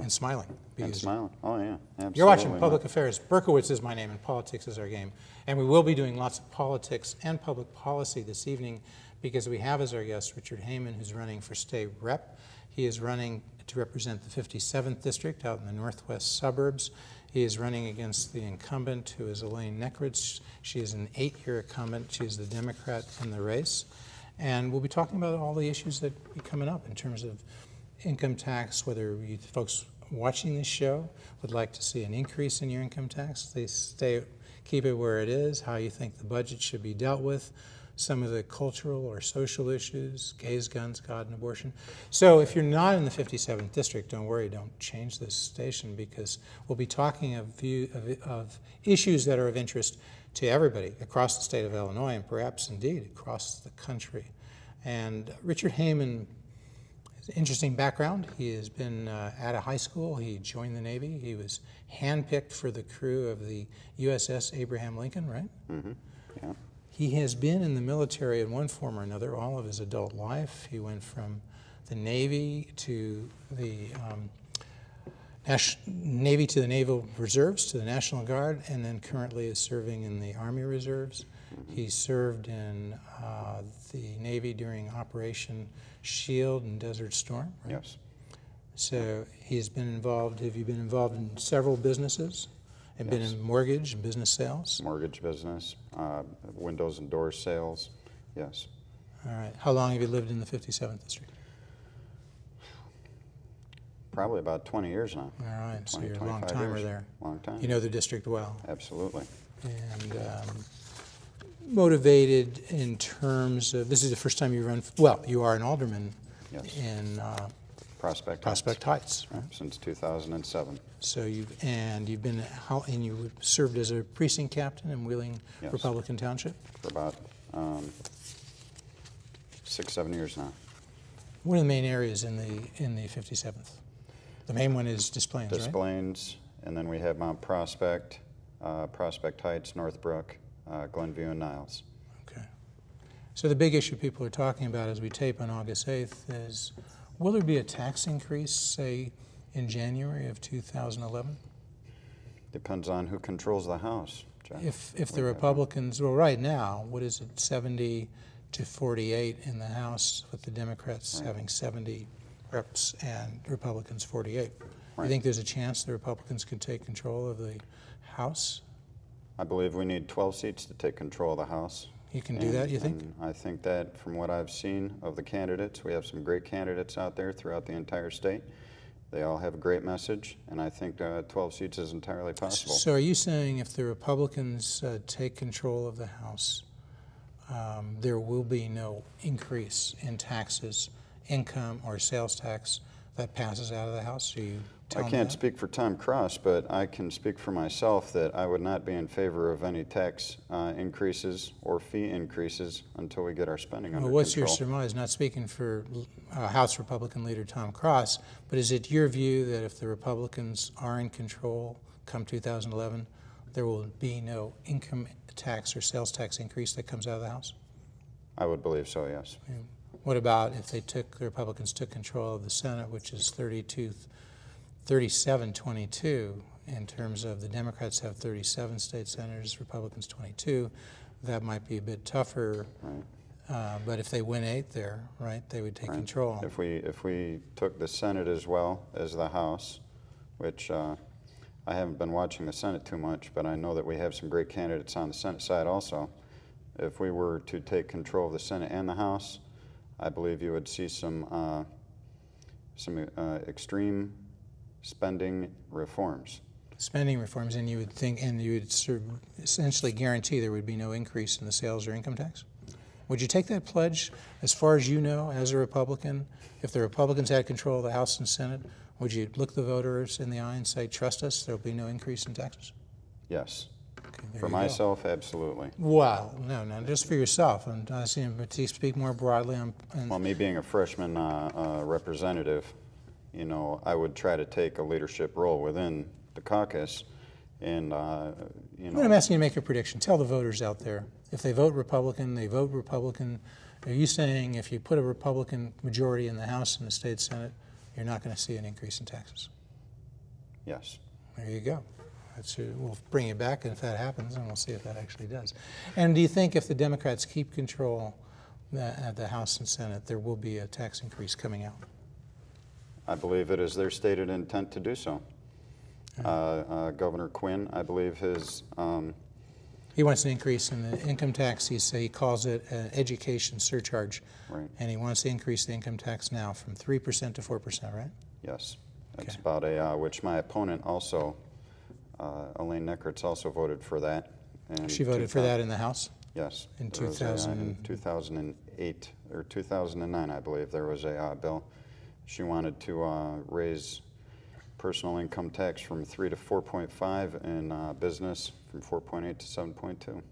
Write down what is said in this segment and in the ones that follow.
And smiling. And smiling. Oh, yeah. Absolutely. You're watching Public Affairs. Berkowitz is my name, and politics is our game. And we will be doing lots of politics and public policy this evening because we have as our guest Richard Hamen, who's running for state rep. He is running to represent the 57th district out in the northwest suburbs. He is running against the incumbent, who is Elaine Neckridge. She is an 8-year incumbent. She is the Democrat in the race. And we'll be talking about all the issues that are coming up in terms of income tax, whether you folks watching this show would like to see an increase in your income tax, keep it where it is, how you think the budget should be dealt with, some of the cultural or social issues, gays, guns, God, and abortion. So if you're not in the 57th district, don't worry, don't change this station, because we'll be talking of issues that are of interest to everybody across the state of Illinois and perhaps indeed across the country. And Richard Hamen, interesting background. He has been at a high school. He joined the Navy. He was handpicked for the crew of the USS Abraham Lincoln, right? Mm-hmm. Yeah. He has been in the military in one form or another all of his adult life. He went from the Navy to the Navy to the Naval Reserves, to the National Guard, and then currently is serving in the Army Reserves. He served in the Navy during Operation Shield and Desert Storm, right? Yes. So he's been involved. Have you been involved in several businesses and Yes. been in mortgage and business sales? Mortgage business, windows and doors sales, yes. All right. How long have you lived in the 57th district? Probably about 20 years now. All right. 20, So you're a long 25 timer years. there. Long time. You know the district well. Absolutely. And motivated in terms of, this is the first time you run, well, you are an alderman. Yes. In Prospect Heights, right? Since 2007. So you served as a precinct captain in Wheeling, Yes. Republican Township? For about 6-7 years now. What are the main areas in the 57th? The main one is Des Plaines, right? Des Plaines, and then we have Mount Prospect, Prospect Heights, Northbrook, Glenview, and Niles. Okay. So the big issue people are talking about as we tape on August 8th is, will there be a tax increase, say, in January of 2011? Depends on who controls the House, John. If the Republicans, well, right now, what is it, 70 to 48 in the House, with the Democrats Right. having 70 reps and Republicans 48. Right. You think there's a chance the Republicans could take control of the House? I believe we need 12 seats to take control of the House. You can do that, you think? And I think that from what I've seen of the candidates, we have some great candidates out there throughout the entire state. They all have a great message, and I think 12 seats is entirely possible. So are you saying if the Republicans take control of the House, there will be no increase in taxes, income, or sales tax that passes out of the House? Are you I can't speak for Tom Cross, but I can speak for myself that I would not be in favor of any tax increases or fee increases until we get our spending under control. What's your surmise? Not speaking for House Republican leader Tom Cross, but is it your view that if the Republicans are in control come 2011, there will be no income tax or sales tax increase that comes out of the House? I would believe so, yes. Yeah. What about if the Republicans took control of the Senate, which is 37-22, in terms of the Democrats have 37 state senators, Republicans 22. That might be a bit tougher, Right. But if they win 8 there, right, they would take Right. control. If we took the Senate as well as the House, which I haven't been watching the Senate too much, but I know that we have some great candidates on the Senate side also. If we were to take control of the Senate and the House, I believe you would see some extreme spending reforms. Spending reforms, and you would think, and you would essentially guarantee there would be no increase in the sales or income tax? Would you take that pledge, as far as you know, as a Republican? If the Republicans had control of the House and Senate, would you look the voters in the eye and say, trust us, there'll be no increase in taxes? Yes. Okay, For myself, absolutely. Well, no, just for yourself. And I see him to speak more broadly on. Well, me being a freshman representative, you know, I would try to take a leadership role within the caucus, and you know. When I'm asking you to make a prediction, tell the voters out there, if they vote Republican, they vote Republican. Are you saying if you put a Republican majority in the House and the state Senate, you're not going to see an increase in taxes? Yes. There you go. We'll bring it back if that happens, and we'll see if that actually does. And do you think if the Democrats keep control at the House and Senate, there will be a tax increase coming out? I believe it is their stated intent to do so. Governor Quinn, I believe he wants an increase in the income tax. He calls it an education surcharge. Right. And he wants to increase the income tax now from 3% to 4%, right? Yes. That's Okay. about which my opponent also, Elaine Neckarts, also voted for that. And She voted for that in the House? Yes. In There was in 2008 or 2009, I believe, there was a bill. She wanted to raise personal income tax from 3 to 4.5 and business from 4.8 to 7.2.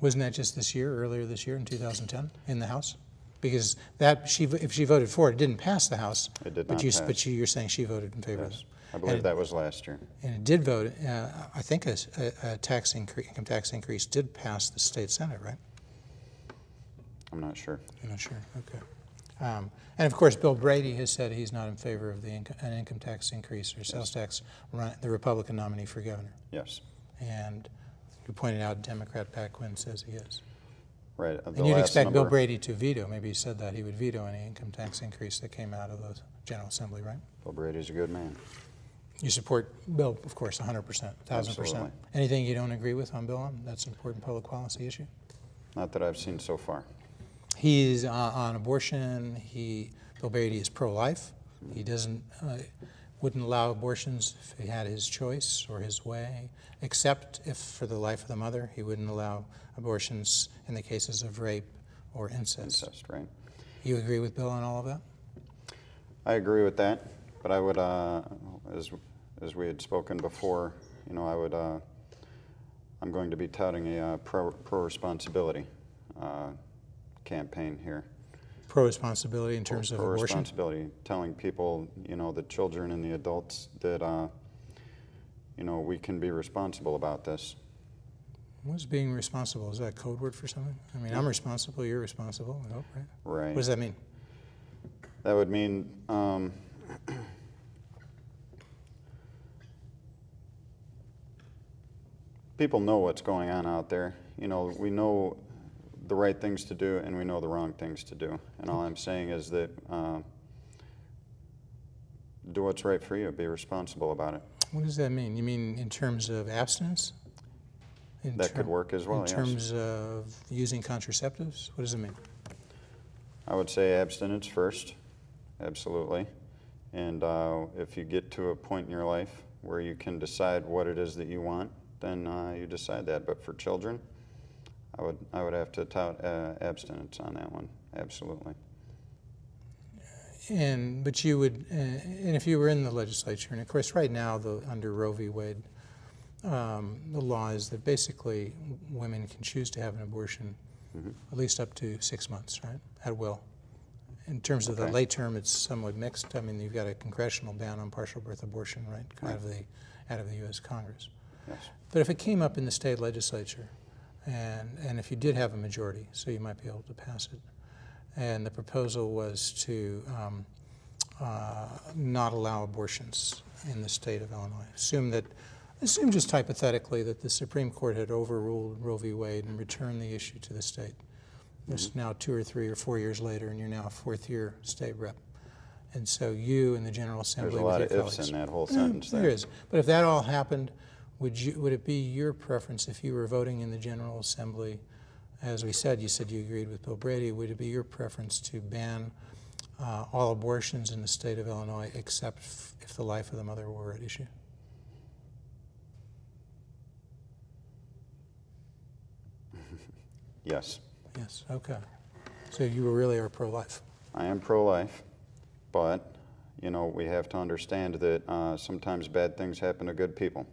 Wasn't that just this year, earlier this year in 2010 in the House? Because if she voted for it, it didn't pass the House. It did not pass. But you're saying she voted in favor of Yes. it. I believe that was last year. And it did vote. I think a income tax increase did pass the state Senate, right? I'm not sure. You're not sure. Okay. And of course, Bill Brady has said he's not in favor of an income tax increase or sales tax. The Republican nominee for governor. Yes. And you pointed out Democrat Pat Quinn says he is. Right. And you'd expect Bill Brady to veto. Maybe he said that he would veto any income tax increase that came out of the General Assembly, right? Bill Brady's a good man. You support Bill, of course, 100%, 1,000%. Absolutely. Anything you don't agree with on Bill? That's an important public policy issue. Not that I've seen so far. He's on abortion. Bill Brady is pro-life. He wouldn't allow abortions if he had his choice or his way, except if for the life of the mother, he wouldn't allow abortions in the cases of rape or incest. Incest, right. You agree with Bill on all of that? I agree with that, but I would, as we had spoken before, you know, I'm going to be touting a pro-responsibility campaign here. Pro-responsibility in terms of abortion? Pro-responsibility, telling people, you know, the children and the adults that, you know, we can be responsible about this. What's being responsible? Is that a code word for something? I mean, I'm responsible, you're responsible, I hope, right? Right. What does that mean? That would mean people know what's going on out there. You know, we know the right things to do and we know the wrong things to do. And all I'm saying is that do what's right for you. Be responsible about it. What does that mean? You mean in terms of abstinence? That could work as well, yes. In terms of using contraceptives? What does it mean? I would say abstinence first, absolutely. And if you get to a point in your life where you can decide what it is that you want, then you decide that. But for children, I would have to tout abstinence on that one, absolutely. But you would, and if you were in the legislature, and of course right now under Roe v. Wade, the law is that basically women can choose to have an abortion at least up to 6 months, right, at will. In terms of the late term, it's somewhat mixed. I mean, you've got a congressional ban on partial birth abortion, right, out of the U.S. Congress. Yes. But if it came up in the state legislature, and if you did have a majority, so you might be able to pass it, and the proposal was to not allow abortions in the state of Illinois. Assume just hypothetically that the Supreme Court had overruled Roe v. Wade and returned the issue to the state. It's now 2 or 3 or 4 years later, and you're now a fourth-year state rep. And so you and the General Assembly There's a lot with of your ifs colleagues, in that whole sentence there. There is. But if that all happened, would it be your preference if you were voting in the General Assembly? As we said, you said you agreed with Bill Brady. Would it be your preference to ban all abortions in the state of Illinois except if the life of the mother were at issue? Yes. Yes, okay. So you really are pro-life? I am pro-life, but, you know, we have to understand that sometimes bad things happen to good people,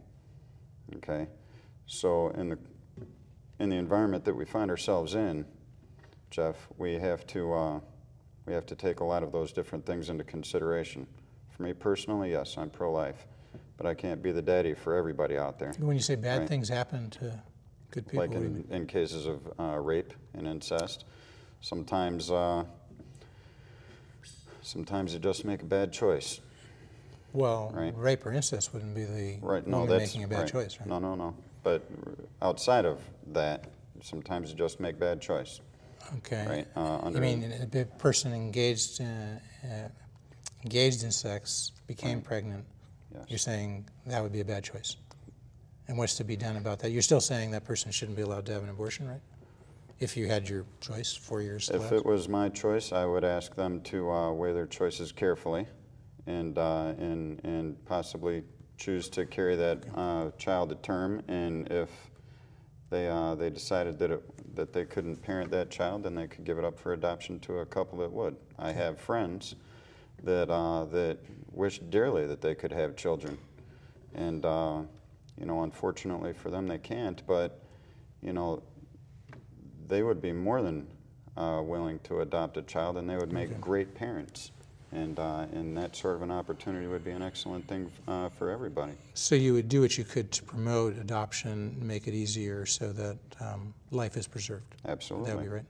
okay? So in the environment that we find ourselves in, Jeff, we have to take a lot of those different things into consideration. For me personally, yes, I'm pro-life, but I can't be the daddy for everybody out there. When you say bad right? things happen to good people, Like in cases of rape and incest, sometimes you just make a bad choice. Well, right? Rape or incest wouldn't be the right. No, woman that's making a bad right. choice, right? No. But outside of that, sometimes you just make bad choice. Okay. Right. You mean a person engaged in sex, became pregnant, Yes. you're saying that would be a bad choice? And what's to be done about that? You're still saying that person shouldn't be allowed to have an abortion, right? If you had your choice, 4 years left? If it was my choice, I would ask them to weigh their choices carefully and possibly choose to carry that child to term. And if they decided that they couldn't parent that child, then they could give it up for adoption to a couple that would. I have friends that wish dearly that they could have children, and you know, unfortunately for them, they can't. But you know, they would be more than willing to adopt a child, and they would make great parents. And that sort of an opportunity would be an excellent thing for everybody. So you would do what you could to promote adoption, make it easier so that life is preserved? Absolutely. That would be right.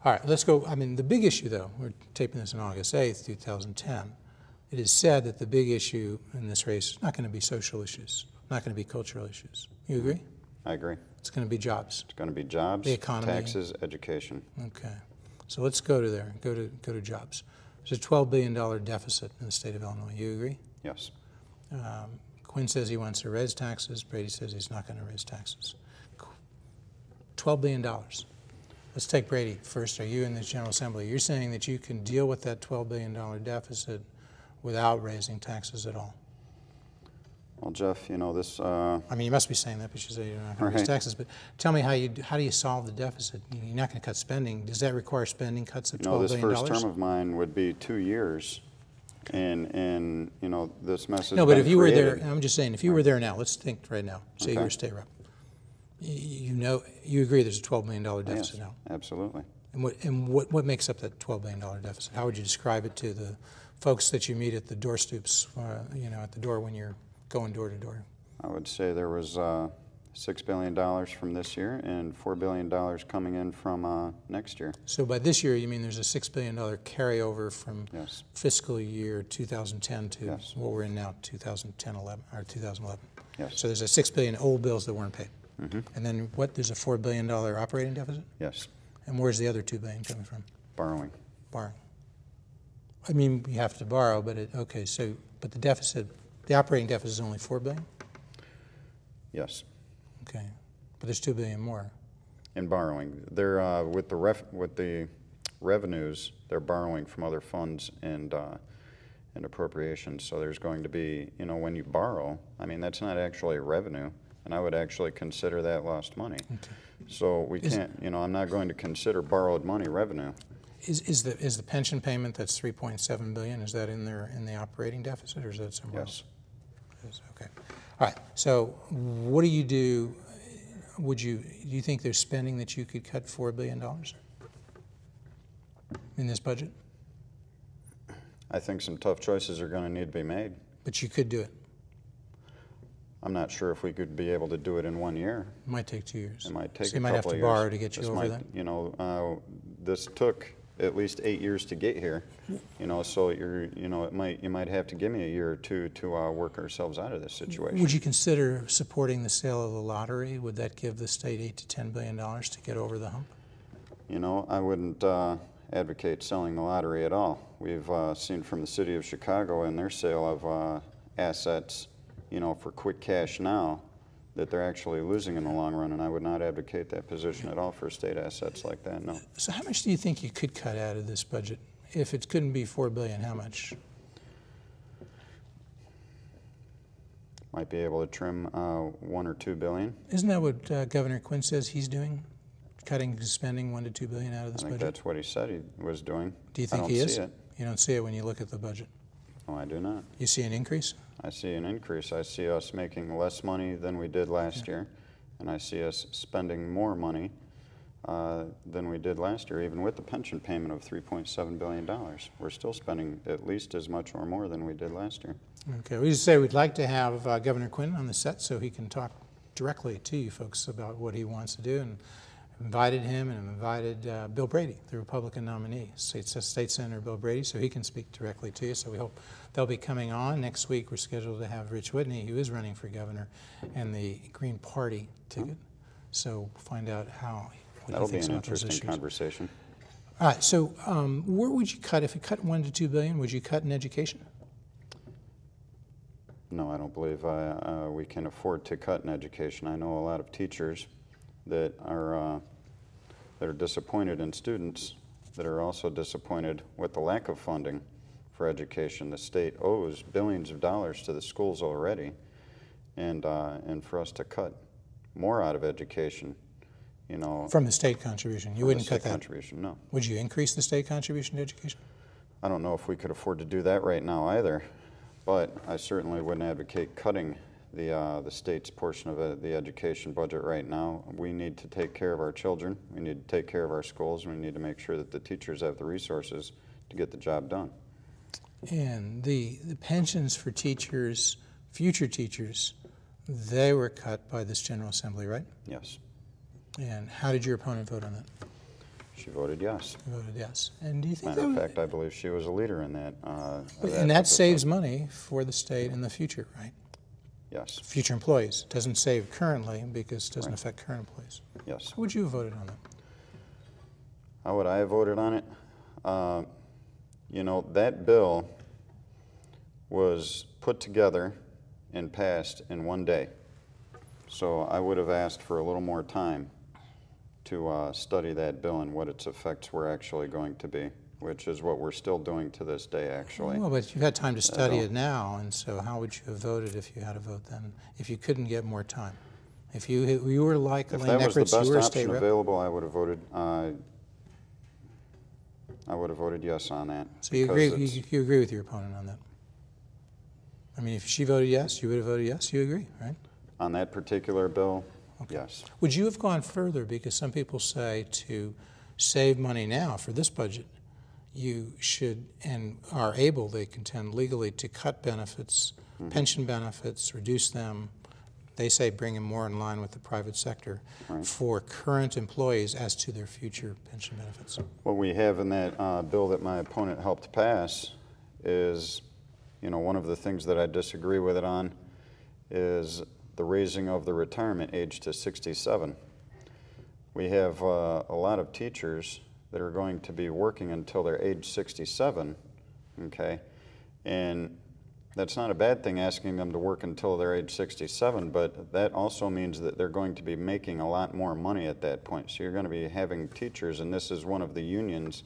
All right, let's go. I mean, the big issue, though, we're taping this on August 8th, 2010. It is said that the big issue in this race is not going to be social issues, not going to be cultural issues. You agree? I agree. It's going to be jobs. It's going to be jobs, the economy, taxes, education. Okay. So let's go to there. Go to jobs. There's a $12 billion deficit in the state of Illinois. You agree? Yes. Quinn says he wants to raise taxes. Brady says he's not going to raise taxes. $12 billion. Let's take Brady first. Are you in the General Assembly? You're saying that you can deal with that $12 billion deficit without raising taxes at all? Well, Jeff, you know this. I mean, you must be saying that because you say you're not going to raise taxes. But tell me how do you solve the deficit? You're not going to cut spending. Does that require spending cuts of $12 billion? You know, this first term of mine would be 2 years, and you know this message. No, but if you were there, I'm just saying, if you were there now, let's think right now. Say you were a state rep. You agree there's a $12 million deficit now? Absolutely. And what makes up that $12 billion deficit? How would you describe it to the folks that you meet at the door stoops, you know, at the door when you're going door to door? I would say there was $6 billion from this year and $4 billion coming in from next year. So by this year, you mean there's a $6 billion carryover from fiscal year 2010 to what we're in now, 2011. Yes. So there's a $6 billion old bills that weren't paid. And then there's a $4 billion operating deficit? Yes. And where's the other $2 billion coming from? Borrowing. Borrowing. I mean, you have to borrow, but but the deficit, the operating deficit is only $4 billion? Yes. Okay. But there's $2 billion more. In borrowing. They're with the revenues, they're borrowing from other funds and appropriations. So there's going to be, you know, when you borrow, I mean, that's not actually revenue. And I would actually consider that lost money. Okay. So we can't, you know, I'm not going to consider borrowed money revenue. Is the pension payment that's $3.7 billion, is that in there in the operating deficit, or is that somewhere else? Yes. Okay. All right. So what do you do? Do you think there's spending that you could cut $4 billion in this budget? I think some tough choices are going to need to be made. But you could do it. I'm not sure if we could be able to do it in 1 year. It might take 2 years. It might take so you might have to borrow to get you over that. You know, this took at least 8 years to get here. You know, so you might have to give me a year or two to work ourselves out of this situation. Would you consider supporting the sale of the lottery? Would that give the state $8 to $10 billion to get over the hump? You know, I wouldn't advocate selling the lottery at all. We've seen from the city of Chicago in their sale of assets, you know, for quick cash now, that they're actually losing in the long run, and I would not advocate that position at all for state assets like that, no. So how much do you think you could cut out of this budget? If it couldn't be $4 billion, how much? Might be able to trim $1 or $2 billion. Isn't that what Governor Quinn says he's doing? cutting spending $1 to $2 billion out of this I think budget? that's what he said he was doing. Do you think I he don't is? see it. You don't see it when you look at the budget. No, I do not. You see an increase? I see an increase. I see us making less money than we did last year, and I see us spending more money than we did last year, even with the pension payment of $3.7 billion. We're still spending at least as much or more than we did last year. Okay, we just say we'd like to have Governor Quinn on the set so he can talk directly to you folks about what he wants to do, and invited him and invited Bill Brady, the Republican nominee, State Senator Bill Brady, so he can speak directly to you. So we hope they'll be coming on. Next week we're scheduled to have Rich Whitney, who is running for governor, and the Green Party ticket. So find out That'll be an interesting conversation. All right, so where would you cut, if you cut $1 to $2 billion, would you cut in education? No, I don't believe we can afford to cut in education. I know a lot of teachers that are disappointed in students, that are also disappointed with the lack of funding for education. The state owes billions of dollars to the schools already, and for us to cut more out of education, you know. From the state contribution, you wouldn't cut that? Contribution, no. Would you increase the state contribution to education? I don't know if we could afford to do that right now either, but I certainly wouldn't advocate cutting the state's portion of the education budget right now. We need to take care of our children. We need to take care of our schools. We need to make sure that the teachers have the resources to get the job done. And the pensions for teachers, future teachers, they were cut by this General Assembly, right? Yes. And how did your opponent vote on that? She voted yes. She voted yes. And do you think Matter of fact, I believe she was a leader in that. And that saves money for the state in the future, right? Yes. Future employees. Doesn't save currently because it doesn't Right. affect current employees. Yes. How would you have voted on that? How would I have voted on it? You know, that bill was put together and passed in one day. So I would have asked for a little more time to study that bill and what its effects were actually going to be, which is what we're still doing to this day, actually. Well, but you've had time to study it now, and so how would you have voted if you had a vote then, if you couldn't get more time? If you were like If Elaine that was the Eckertz, you were a best state option rep. available, I would have voted. I would have voted yes on that. So you because agree? You agree with your opponent on that? I mean, if she voted yes, you would have voted yes. You agree, right? On that particular bill, Okay. yes. Would you have gone further? Because some people say to save money now for this budget, you should and are able, they contend legally, to cut benefits, pension benefits, reduce them. They say bring them more in line with the private sector for current employees as to their future pension benefits. What we have in that bill that my opponent helped pass is, you know, one of the things that I disagree with it on is the raising of the retirement age to 67. We have a lot of teachers that are going to be working until they're age 67, okay? And that's not a bad thing, asking them to work until they're age 67, but that also means that they're going to be making a lot more money at that point. So you're going to be having teachers, and this is one of the union's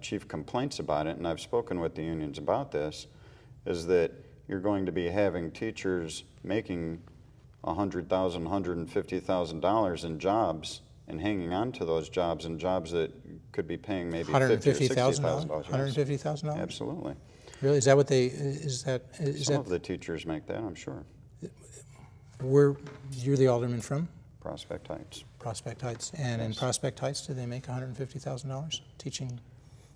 chief complaints about it, and I've spoken with the unions about this, is that you're going to be having teachers making $100,000, $150,000 in jobs and hanging on to those jobs in jobs that could be paying maybe $50,000 or $60,000. $150,000? Absolutely. Really? Is that what they, is Some that, of the teachers make that, I'm sure. you're the alderman from? Prospect Heights. Prospect Heights. And in Yes. Prospect Heights, do they make $150,000 teaching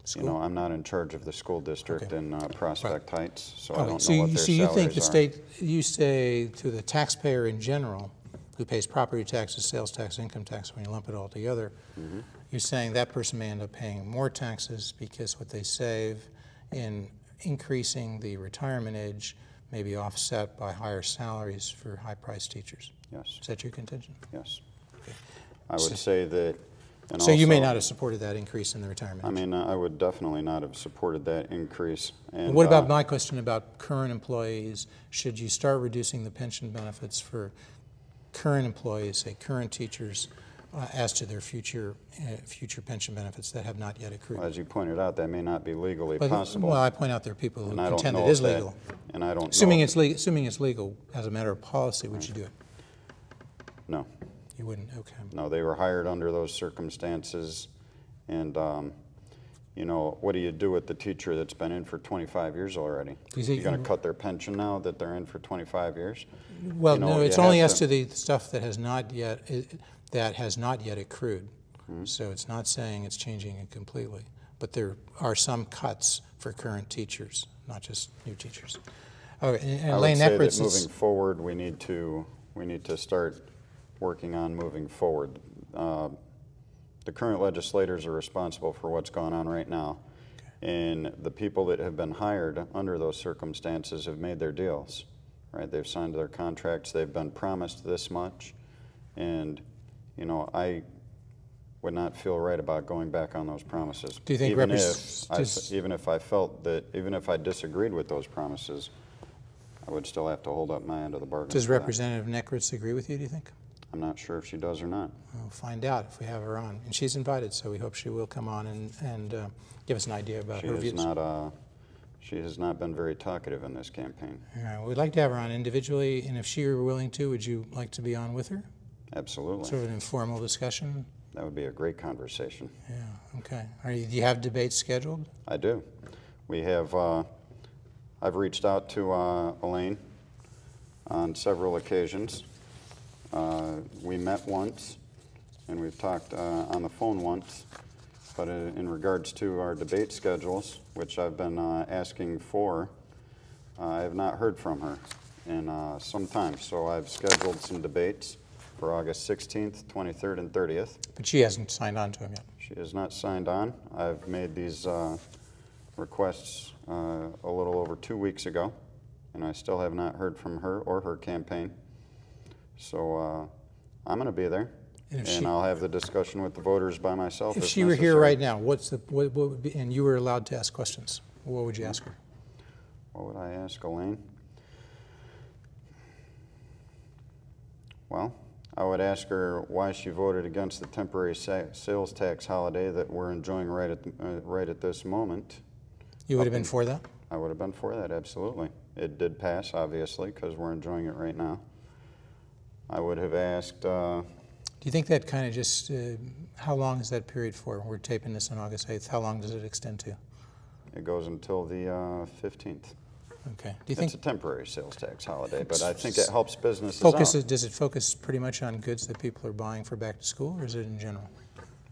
school? You know, I'm not in charge of the school district in Prospect Heights, so I don't know what their So you think salaries the are. state, you say to the taxpayer in general, who pays property taxes, sales tax, income tax, when you lump it all together, you're saying that person may end up paying more taxes because what they save in increasing the retirement age may be offset by higher salaries for high-priced teachers. Yes, Is that your contention? yes. Okay. I would say that, and So you may also, not have supported that increase in the retirement I age. mean, I would definitely not have supported that increase. And What about my question about current employees? Should you start reducing the pension benefits for current employees, say current teachers, as to their future pension benefits that have not yet accrued? as you pointed out, that may not be legally But, possible. well, I point out there are people who and I don't contend know it is if that- legal. And I don't Assuming know. it's legal as a matter of policy, would you do it? No. You wouldn't, okay. No, they were hired under those circumstances, and you know, what do you do with the teacher that's been in for 25 years already? You're going to cut their pension now that they're in for 25 years? Well, you know, no, it's only as to the stuff that has not yet accrued. Mm-hmm. So it's not saying it's changing it completely. But there are some cuts for current teachers, not just new teachers. Okay, and I Lane would say Eckertz that moving forward, we need to start working on moving forward. The current legislators are responsible for what's going on right now. Okay. And the people that have been hired under those circumstances have made their deals, right? They've signed their contracts, they've been promised this much, and, you know, I would not feel right about going back on those promises. Do you think even if I felt that, even if I disagreed with those promises, I would still have to hold up my end of the bargain. Does Representative Eckertz agree with you, do you think? I'm not sure if she does or not. We'll find out if we have her on. And she's invited, so we hope she will come on and give us an idea about her views. She has not been very talkative in this campaign. All right, we'd like to have her on individually, and if she were willing to, would you like to be on with her? Absolutely. Sort of an informal discussion? That would be a great conversation. Yeah, okay. Do you have debates scheduled? I do. We have, I've reached out to Elaine on several occasions. We met once, and we've talked on the phone once, but in regards to our debate schedules, which I've been asking for, I have not heard from her in some time. So I've scheduled some debates for August 16th, 23rd, and 30th. But she hasn't signed on to them yet. She has not signed on. I've made these requests a little over 2 weeks ago, and I still have not heard from her or her campaign. So I'm going to be there, and I'll have the discussion with the voters by myself. If she were here right now, what would be, and you were allowed to ask questions, what would you ask her? What would I ask Elaine? Well, I would ask her why she voted against the temporary sales tax holiday that we're enjoying right at this moment. You would have been for that? I would have been for that, absolutely. It did pass, obviously, because we're enjoying it right now. I would have asked... Do you think that kind of just, how long is that period for? We're taping this on August 8th. How long does it extend to? It goes until the 15th. Okay. Do you think it's a temporary sales tax holiday, but I think it helps businesses out. Does it focus pretty much on goods that people are buying for back to school, or is it in general?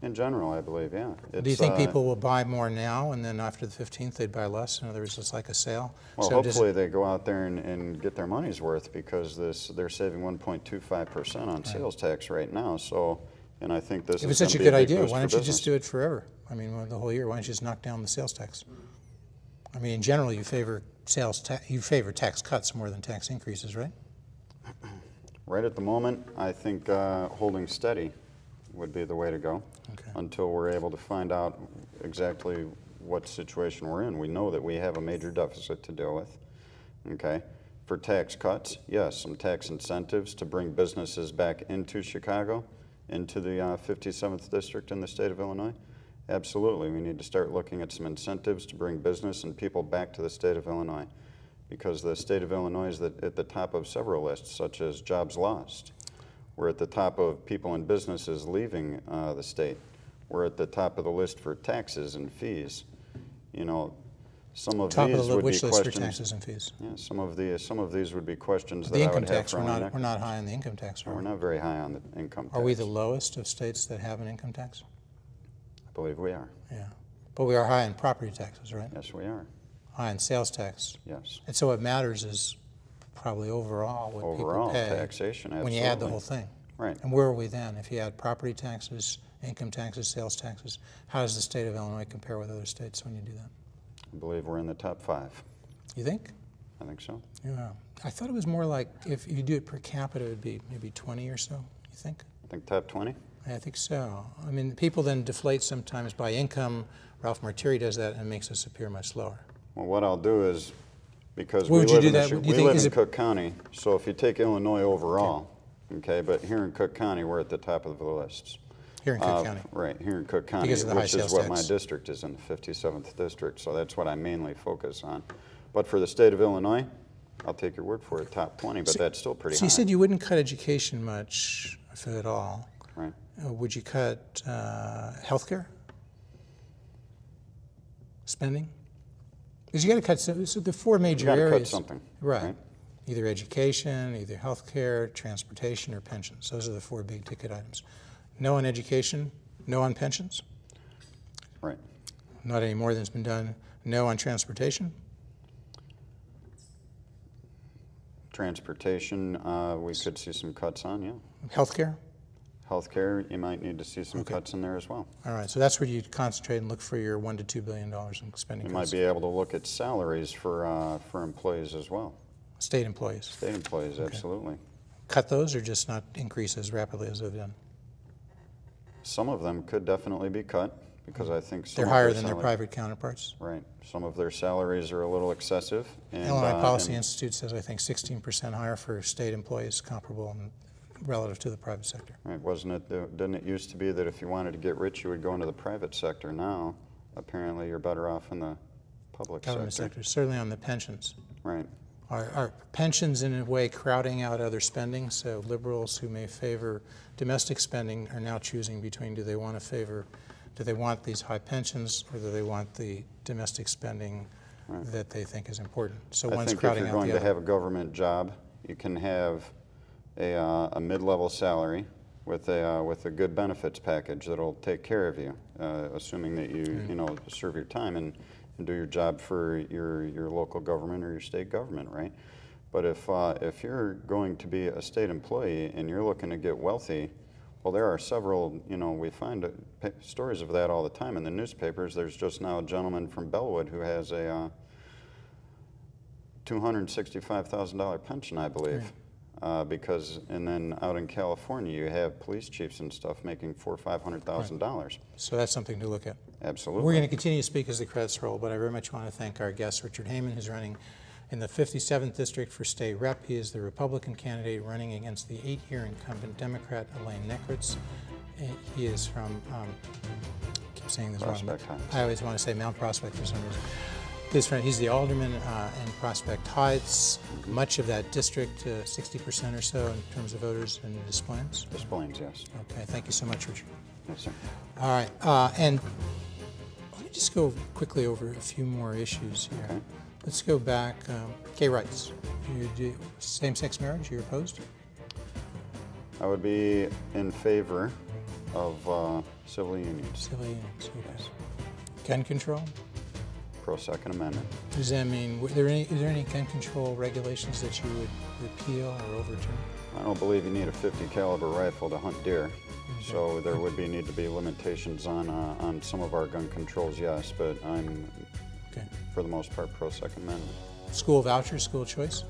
In general, I believe, yeah. Do you think people will buy more now, and then after the 15th they'd buy less? In other words, it's like a sale? Well, so hopefully they go out there and get their money's worth, because they're saving 1.25% on sales tax right now. So, and I think this is it's such a good idea, why don't you just do it forever? I mean, the whole year. Why don't you just knock down the sales tax? I mean, in general, you favor tax cuts more than tax increases, right? Right at the moment, I think holding steady would be the way to go, until we're able to find out exactly what situation we're in. We know that we have a major deficit to deal with. Okay, for tax cuts, yes, some tax incentives to bring businesses back into Chicago, into the 57th district in the state of Illinois. Absolutely, we need to start looking at some incentives to bring business and people back to the state of Illinois, because the state of Illinois is at the top of several lists, such as jobs lost. We're at the top of people and businesses leaving the state. We're at the top of the list for taxes and fees. You know, some of these would be questions. For taxes and fees. Yeah, some of these would be questions that I would have for we're not high on the income tax. We're not very high on the income tax. Are we the lowest of states that have an income tax? I believe we are. Yeah, but we are high on property taxes, right? Yes, we are. High on sales tax. Yes. And so what matters is probably overall what people pay. Taxation, absolutely. When you add the whole thing. Right. And where are we then? If you add property taxes, income taxes, sales taxes, how does the state of Illinois compare with other states when you do that? I believe we're in the top 5. You think? I think so. Yeah. I thought it was more like if you do it per capita, it would be maybe 20 or so, you think? I think top 20? I think so. I mean, people then deflate sometimes by income. Ralph Martiri does that and makes us appear much lower. Well, what I'll do is, because we live in Cook County, so if you take Illinois overall, okay, but here in Cook County, we're at the top of the lists. Here in Cook County? Right, here in Cook County, which is what my district is in, the 57th district, so that's what I mainly focus on. But for the state of Illinois, I'll take your word for it, top 20, but that's still pretty high. So you said you wouldn't cut education much a if at all. Right. Would you cut healthcare spending? Because you got to cut, so the four major areas. Cut something. Right. Either education, either healthcare, transportation, or pensions. Those are the four big ticket items. No on education, no on pensions. Right. Not any more than's been done. No on transportation. Transportation, we could see some cuts on, yeah. Healthcare. Healthcare, you might need to see some cuts in there as well. All right, so that's where you concentrate and look for your $1 to $2 billion in spending. You might be able to look at salaries for employees as well. State employees. State employees, absolutely. Cut those or just not increase as rapidly as they've done? Some of them could definitely be cut because I think they're higher than their private counterparts. Right. Some of their salaries are a little excessive. And, Illinois Policy Institute says I think 16% higher for state employees, comparable relative to the private sector. Right. Wasn't it? Didn't it used to be that if you wanted to get rich, you would go into the private sector? Now, apparently, you're better off in the public government sector. Certainly on the pensions. Right. Are pensions in a way crowding out other spending? So liberals who may favor domestic spending are now choosing between do they want these high pensions or do they want the domestic spending that they think is important? So one's crowding out the other. If you're going to have a government job, you can have a mid-level salary with a good benefits package that'll take care of you, assuming that you serve your time and do your job for your local government or your state government, right? But if you're going to be a state employee and you're looking to get wealthy, well, there are several, we find stories of that all the time in the newspapers. There's just now a gentleman from Bellwood who has a $265,000 pension, I believe. Right. And then out in California, you have police chiefs and stuff making $400,000 or $500,000. Right. So that's something to look at. Absolutely. We're going to continue to speak as the credits roll, but I very much want to thank our guest, Richard Hamen, who's running in the 57th District for state rep. He is the Republican candidate running against the 8-year incumbent Democrat, Elaine Neckritz. He is from, I keep saying this wrong. I always want to say Mount Prospect for some reason. He's the alderman in Prospect Heights. Much of that district, 60% or so in terms of voters in Des Plaines? Des Plaines, yes. Okay, thank you so much, Richard. Yes, sir. All right, and let me just go quickly over a few more issues here. Okay. Let's go back. Gay rights. Same-sex marriage, you're opposed? I would be in favor of civil unions. Civil unions, okay. Gun control? Pro-Second Amendment. Does that mean, is there any gun control regulations that you would repeal or overturn? I don't believe you need a .50 caliber rifle to hunt deer. Okay. So there would need to be limitations on some of our gun controls, yes, but I'm, for the most part, pro-Second Amendment. School vouchers, school choice?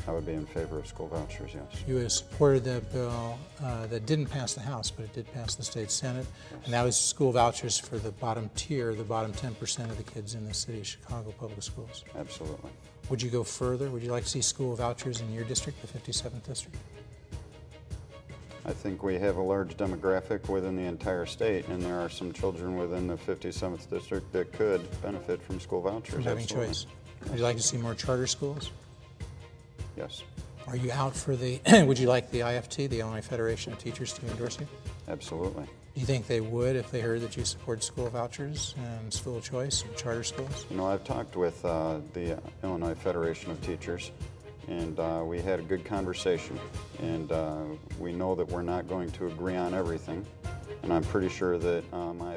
I would be in favor of school vouchers, yes. You would have supported the bill that didn't pass the House, but it did pass the state Senate, and that was school vouchers for the bottom tier, the bottom 10% of the kids in the city of Chicago public schools. Absolutely. Would you go further? Would you like to see school vouchers in your district, the 57th District? I think we have a large demographic within the entire state, and there are some children within the 57th District that could benefit from school vouchers. From having choice. Would you like to see more charter schools? Yes. Are you out for the, would you like the IFT, the Illinois Federation of Teachers, to endorse you? Absolutely. Do you think they would if they heard that you support school vouchers and school choice and charter schools? I've talked with the Illinois Federation of Teachers, and we had a good conversation, and we know that we're not going to agree on everything, and I'm pretty sure that my